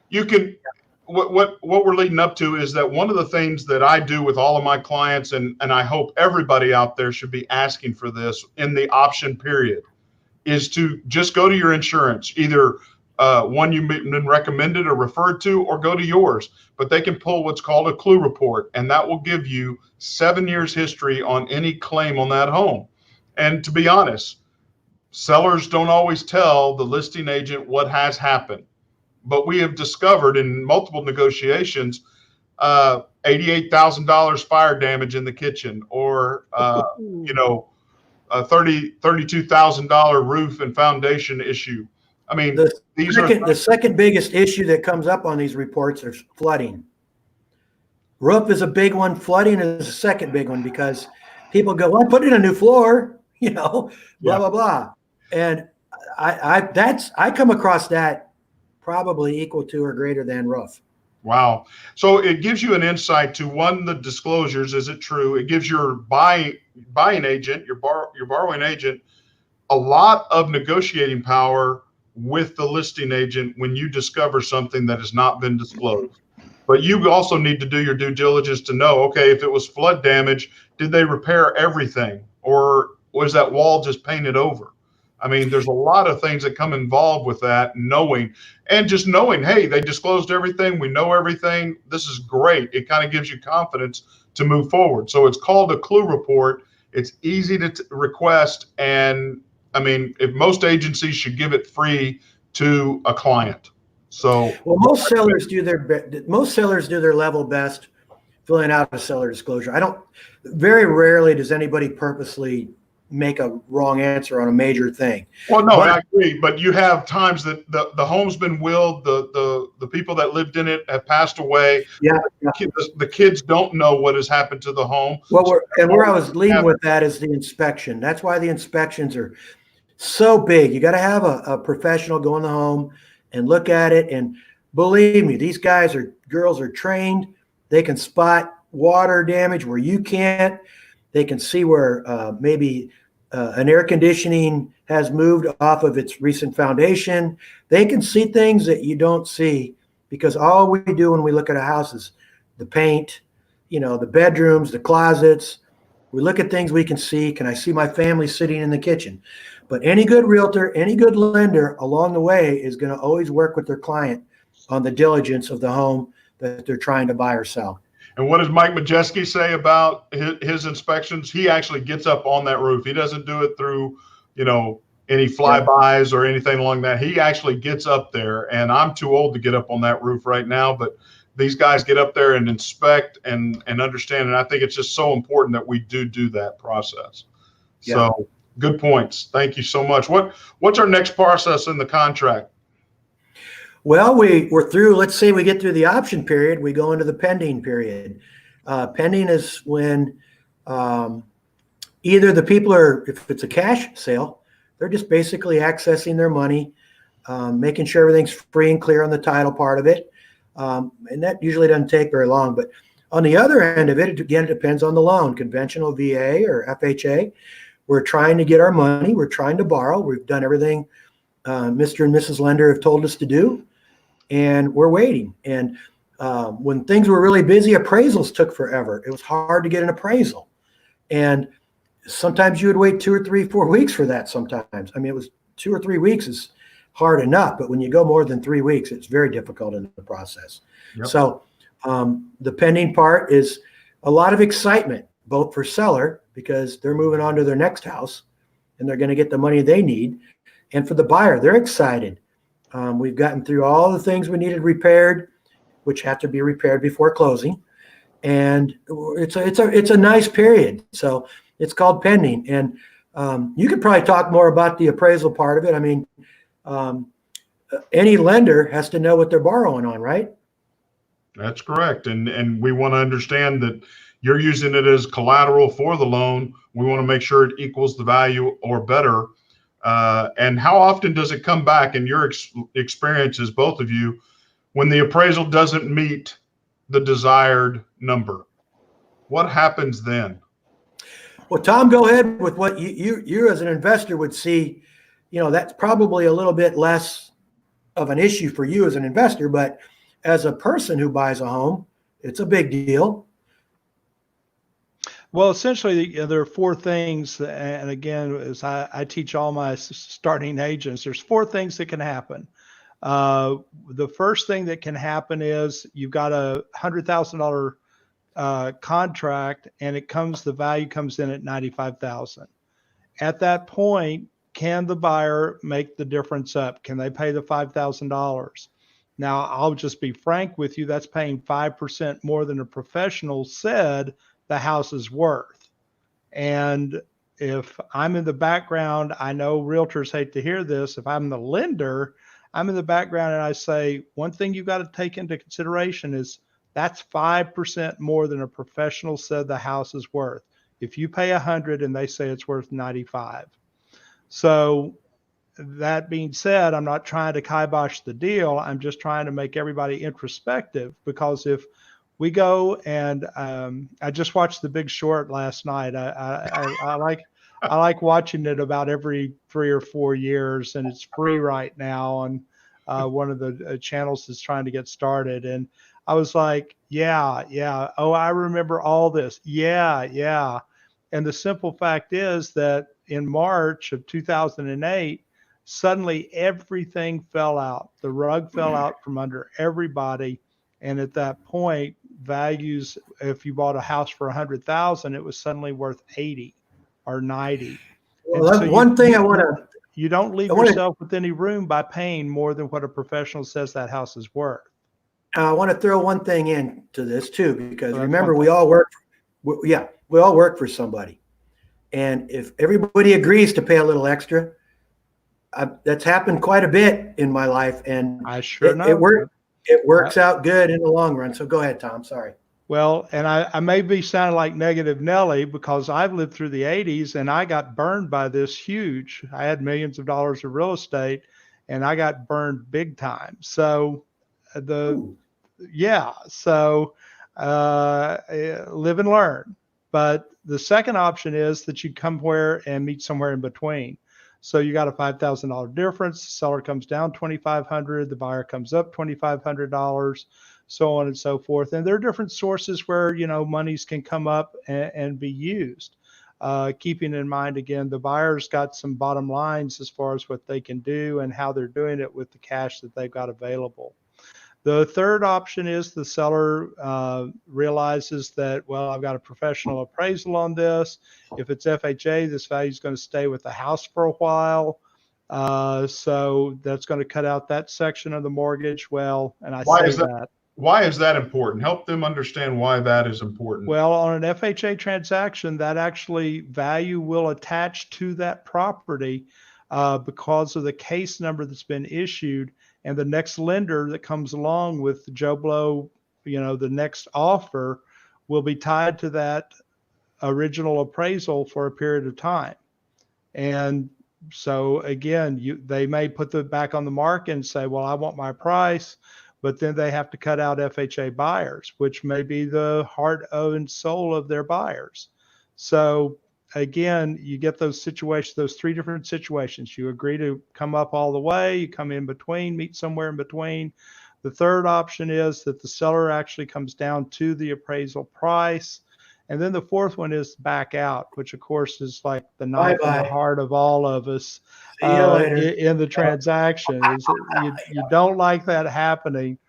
You can, what we're leading up to is that one of the things that I do with all of my clients, and I hope everybody out there should be asking for this in the option period, is to just go to your insurance, either one you've been recommended or referred to, or go to yours. But they can pull what's called a clue report, and that will give you 7 years history on any claim on that home. And to be honest, sellers don't always tell the listing agent what has happened. But we have discovered in multiple negotiations, $88,000 fire damage in the kitchen, or a $32,000 roof and foundation issue. I mean, The second biggest issue that comes up on these reports is flooding. Roof is a big one. Flooding is the second big one, because people go, well, put in a new floor, blah, blah, blah. And I come across that probably equal to or greater than roof. Wow. So it gives you an insight to, one, the disclosures. Is it true? It gives your buying agent, your borrowing agent, a lot of negotiating power with the listing agent when you discover something that has not been disclosed. But you also need to do your due diligence to know, okay, if it was flood damage, did they repair everything, or was that wall just painted over? I mean, there's a lot of things that come involved with that, knowing, hey, they disclosed everything. We know everything. This is great. It kind of gives you confidence to move forward. So it's called a clue report. It's easy to request. And I mean, if most agencies should give it free to a client. So, well, most sellers do their level best filling out a seller disclosure. Very rarely does anybody purposely make a wrong answer on a major thing. Well, no, I agree, but you have times that the home's been willed, the people that lived in it have passed away. Yeah. The kids don't know what has happened to the home. Well, where I was leading with that is the inspection. That's why the inspections are so big. You got to have a professional go in the home and look at it. And believe me, these girls are trained. They can spot water damage where you can't. They can see where maybe an air conditioning has moved off of its recent foundation. They can see things that you don't see, because all we do when we look at a house is the paint, the bedrooms, the closets. We look at things we can see. Can I see my family sitting in the kitchen? But any good realtor, any good lender along the way is going to always work with their client on the diligence of the home that they're trying to buy or sell. And what does Mike Majeski say about his inspections? He actually gets up on that roof. He doesn't do it through, any flybys or anything along that. He actually gets up there, and I'm too old to get up on that roof right now, but these guys get up there and inspect and understand. And I think it's just so important that we do that process. Yeah. So good points. Thank you so much. What's our next process in the contract? Well, we're through, let's say we get through the option period, we go into the pending period. Pending is when either the people if it's a cash sale, they're just basically accessing their money. making sure everything's free and clear on the title part of it. And that usually doesn't take very long. But on the other end of it, again, it depends on the loan, conventional VA or FHA. We're trying to get our money. We're trying to borrow. We've done everything Mr. and Mrs. Lender have told us to do, and we're waiting. And when things were really busy, appraisals took forever. It was hard to get an appraisal. And sometimes you would wait 2 or 3, 4 weeks for that sometimes. I mean, it was 2 or 3 weeks is hard enough, but when you go more than 3 weeks, it's very difficult in the process. Yep. So the pending part is a lot of excitement, both for seller, because they're moving on to their next house and they're going to get the money they need. And for the buyer, they're excited. We've gotten through all the things we needed repaired, which have to be repaired before closing. And it's a nice period. So it's called pending. And you could probably talk more about the appraisal part of it. I mean, any lender has to know what they're borrowing on, right? That's correct. And we want to understand that you're using it as collateral for the loan. We want to make sure it equals the value or better. And how often does it come back in your experiences, both of you, when the appraisal doesn't meet the desired number? What happens then? Well, Tom, go ahead with what you as an investor would see. You know, that's probably a little bit less of an issue for you as an investor, but as a person who buys a home, it's a big deal. Well, essentially, there are 4 things, and again, as I teach all my starting agents, there's 4 things that can happen. The first thing that can happen is you've got a $100,000 contract, and the value comes in at $95,000. At that point, can the buyer make the difference up? Can they pay the $5,000? Now, I'll just be frank with you, that's paying 5% more than a professional said the house is worth. And if I'm in the background, I know realtors hate to hear this. If I'm the lender, I'm in the background and I say, one thing you've got to take into consideration is that's 5% more than a professional said the house is worth. If you pay 100 and they say it's worth 95. So that being said, I'm not trying to kibosh the deal. I'm just trying to make everybody introspective, because if we go and I just watched The Big Short last night. I like watching it about every 3 or 4 years, and it's free right now on one of the channels that's trying to get started. And I was like, yeah. Oh, I remember all this. Yeah. And the simple fact is that in March of 2008, suddenly everything fell out. The rug fell out from under everybody. And at that point, values, if you bought a house for 100,000, it was suddenly worth 80 or 90. Well, that's one thing I want to. You don't leave yourself with any room by paying more than what a professional says that house is worth. I want to throw one thing into this too, because remember, we all work for somebody. And if everybody agrees to pay a little extra, that's happened quite a bit in my life. And I sure know. It works out good in the long run. So go ahead, Tom. Sorry. Well, and I may be sounding like Negative Nelly, because I've lived through the 80s and I got burned by this huge. I had millions of dollars of real estate and I got burned big time. So live and learn. But the second option is that you come where and meet somewhere in between. So you got a $5,000 difference. The seller comes down $2,500. The buyer comes up $2,500, so on and so forth. And there are different sources where, monies can come up and be used. Keeping in mind, again, the buyer's got some bottom lines as far as what they can do and how they're doing it with the cash that they've got available. The third option is the seller realizes that, well, I've got a professional appraisal on this. If it's FHA, this value is going to stay with the house for a while. So that's going to cut out that section of the mortgage. Well, and Why is that important? Help them understand why that is important. Well, on an FHA transaction, that actually value will attach to that property because of the case number that's been issued. And the next lender that comes along with Joe Blow, the next offer will be tied to that original appraisal for a period of time. And So again, they may put the back on the market and say, well, I want my price, but then they have to cut out FHA buyers, which may be the heart and soul of their buyers. So again, you get those situations, those three different situations. You agree to come up all the way, you come in between, meet somewhere in between. The third option is that the seller actually comes down to the appraisal price. And then the fourth one is back out, which of course is like the knife in the heart of all of us in the transaction. Is you don't like that happening,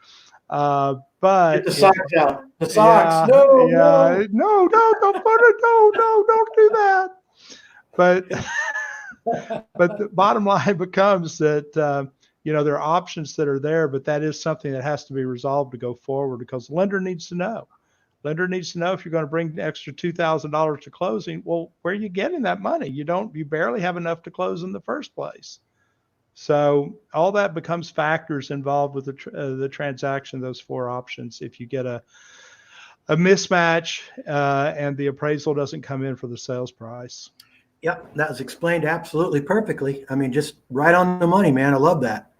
but get the socks out. The socks. No, don't put it. No, don't do that. But the bottom line becomes that there are options that are there, but that is something that has to be resolved to go forward, because the lender needs to know. Lender needs to know if you're going to bring the extra $2,000 to closing. Well, where are you getting that money? You barely have enough to close in the first place. So all that becomes factors involved with the transaction, those four options. If you get a mismatch and the appraisal doesn't come in for the sales price. Yep, that was explained absolutely perfectly. I mean, just right on the money, man. I love that.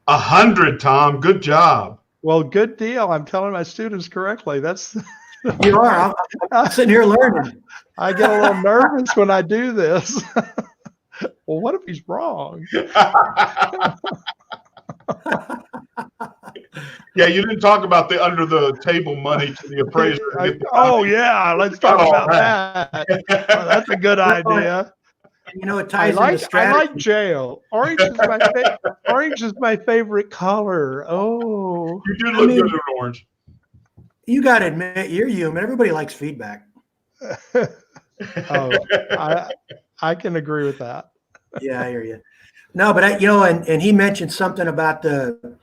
100, Tom. Good job. Well, good deal. I'm telling my students correctly. That's you are. I'm sitting here learning. I get a little nervous when I do this. Well, what if he's wrong? Yeah, you didn't talk about the under the table money to the appraiser. Yeah, let's talk about that. Oh, that's a good idea. It ties into strategy. I like jail. Orange is my favorite color. Oh, you do look good in orange. You got to admit, you're human. Everybody likes feedback. I can agree with that. Yeah, I hear you. No, but and he mentioned something about the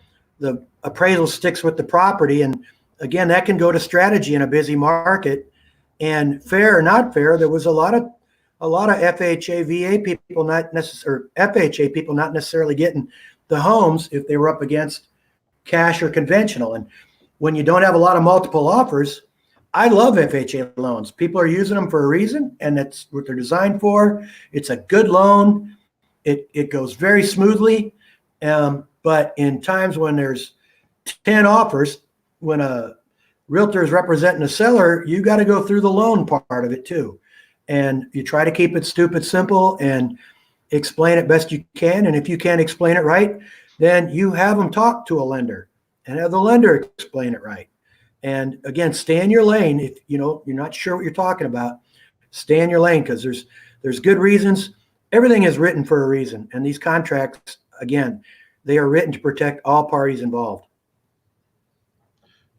appraisal sticks with the property, and again, that can go to strategy in a busy market. And fair or not fair, there was a lot of FHA, VA people FHA people not necessarily getting the homes if they were up against cash or conventional. And when you don't have a lot of multiple offers, I love FHA loans. People are using them for a reason, and that's what they're designed for. It's a good loan. It goes very smoothly. But in times when there's 10 offers, when a realtor is representing a seller, you got to go through the loan part of it too. And you try to keep it stupid simple and explain it best you can. And if you can't explain it right, then you have them talk to a lender and have the lender explain it right. And again, stay in your lane. If you're not sure what you're talking about, stay in your lane, because there's good reasons. Everything is written for a reason. And these contracts, again, they are written to protect all parties involved.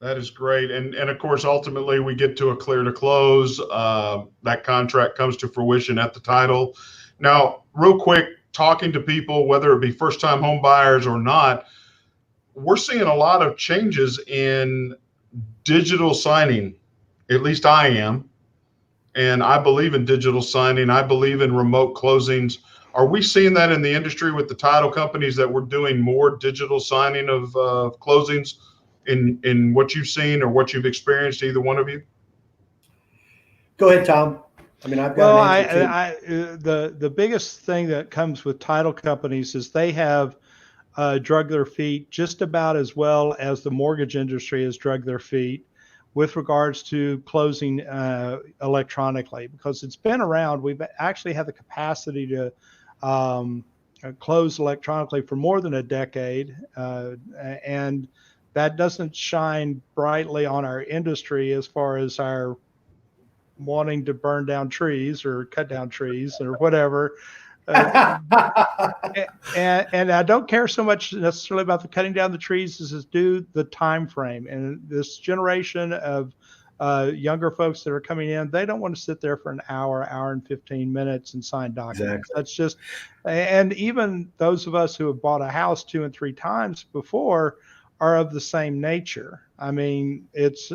That is great. And of course, ultimately we get to a clear to close. That contract comes to fruition at the title. Now, real quick, talking to people, whether it be first time home buyers or not, we're seeing a lot of changes in digital signing. At least I am. And I believe in digital signing. I believe in remote closings. Are we seeing that in the industry with the title companies, that we're doing more digital signing of closings in what you've seen or what you've experienced, either one of you? Go ahead, Tom. I mean, I've got an answer too. The biggest thing that comes with title companies is they have drug their feet just about as well as the mortgage industry has drug their feet with regards to closing electronically, because it's been around. We've actually had the capacity to close electronically for more than a decade, and that doesn't shine brightly on our industry as far as our wanting to burn down trees or cut down trees or whatever. And I don't care so much necessarily about the cutting down the trees as do the time frame. And this generation of younger folks that are coming in, they don't want to sit there for an hour and 15 minutes and sign documents. Exactly. That's just, and even those of us who have bought a house 2 and 3 times before are of the same nature. I mean, it's,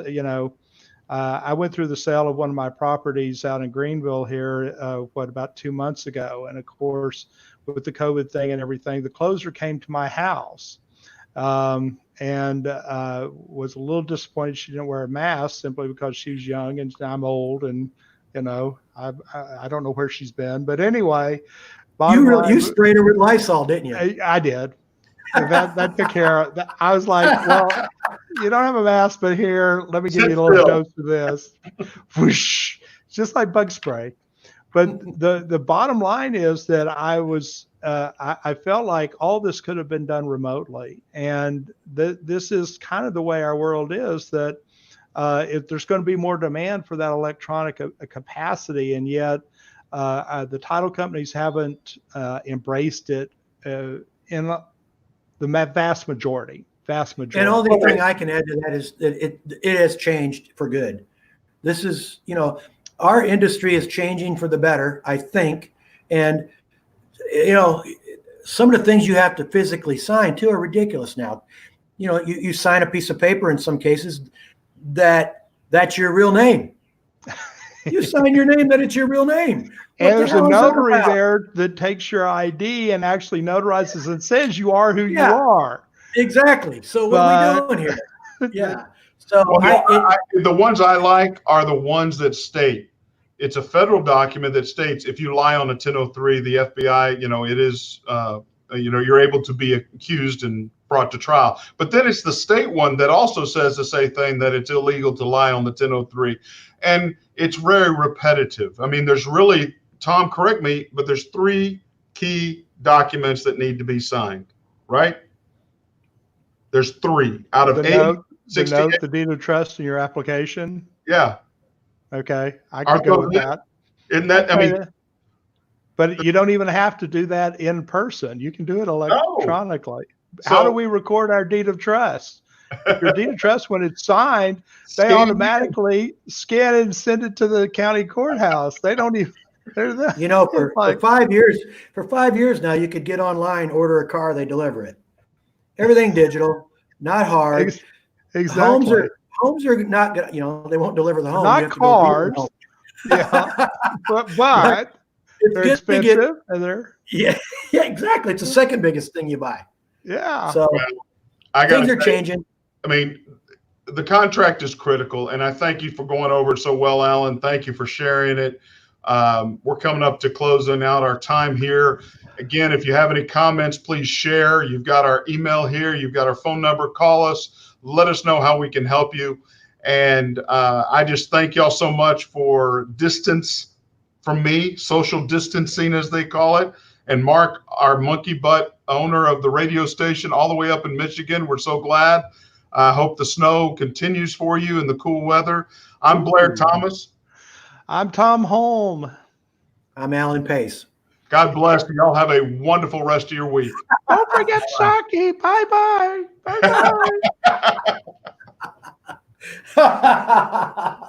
I went through the sale of one of my properties out in Greenville here, about 2 months ago. And of course, with the COVID thing and everything, the closer came to my house and was a little disappointed she didn't wear a mask, simply because she was young and I'm old, and I don't know where she's been. But anyway, Bottom line, You sprayed her with Lysol, didn't you? I did. That took care of that. I was like, well, you don't have a mask, but here, let me give you a little dose of this. Whoosh, just like bug spray. But the bottom line is that I felt like all this could have been done remotely. And this is kind of the way our world is, that if there's going to be more demand for that electronic capacity, and yet the title companies haven't embraced it in the vast majority. And the only thing I can add to that is that it has changed for good. This is, our industry is changing for the better, I think. And, some of the things you have to physically sign too are ridiculous now. You sign a piece of paper in some cases that's your real name. You sign your name that it's your real name. And there's a notary there that takes your ID and actually notarizes and says you are who you are. Exactly. So what are we doing here? Yeah. So the ones I like are the ones that state it's a federal document that states if you lie on a 1003, the FBI, it is, you're able to be accused and brought to trial. But then it's the state one that also says the same thing, that it's illegal to lie on the 1003. And it's very repetitive. I mean, there's really, Tom, correct me, but there's 3 key documents that need to be signed, right? There's 3 out of 8. The deed of trust in your application. Yeah. Okay. I could go with that. Isn't that, but you don't even have to do that in person. You can do it electronically. How do we record our deed of trust? Your deed of trust, when it's signed, they automatically scan it and send it to the county courthouse. They don't even. For 5 years, now, you could get online, order a car, they deliver it. Everything digital, not hard. Exactly. Homes are not gonna, they won't deliver the home. Not cars. Yeah, but they're expensive, and they're yeah, exactly. It's the second biggest thing you buy. Yeah. So things are changing. I mean, the contract is critical, and I thank you for going over it so well, Alan. Thank you for sharing it. We're coming up to closing out our time here. Again, if you have any comments, please share. You've got our email here. You've got our phone number. Call us. Let us know how we can help you. And I just thank y'all so much for distance from me, social distancing as they call it. And Mark, our monkey butt owner of the radio station all the way up in Michigan, we're so glad. I hope the snow continues for you and the cool weather. I'm Blair Thomas. I'm Tom Holm. I'm Alan Pace. God bless. Y'all have a wonderful rest of your week. Don't forget Saki. Bye-bye. Bye-bye.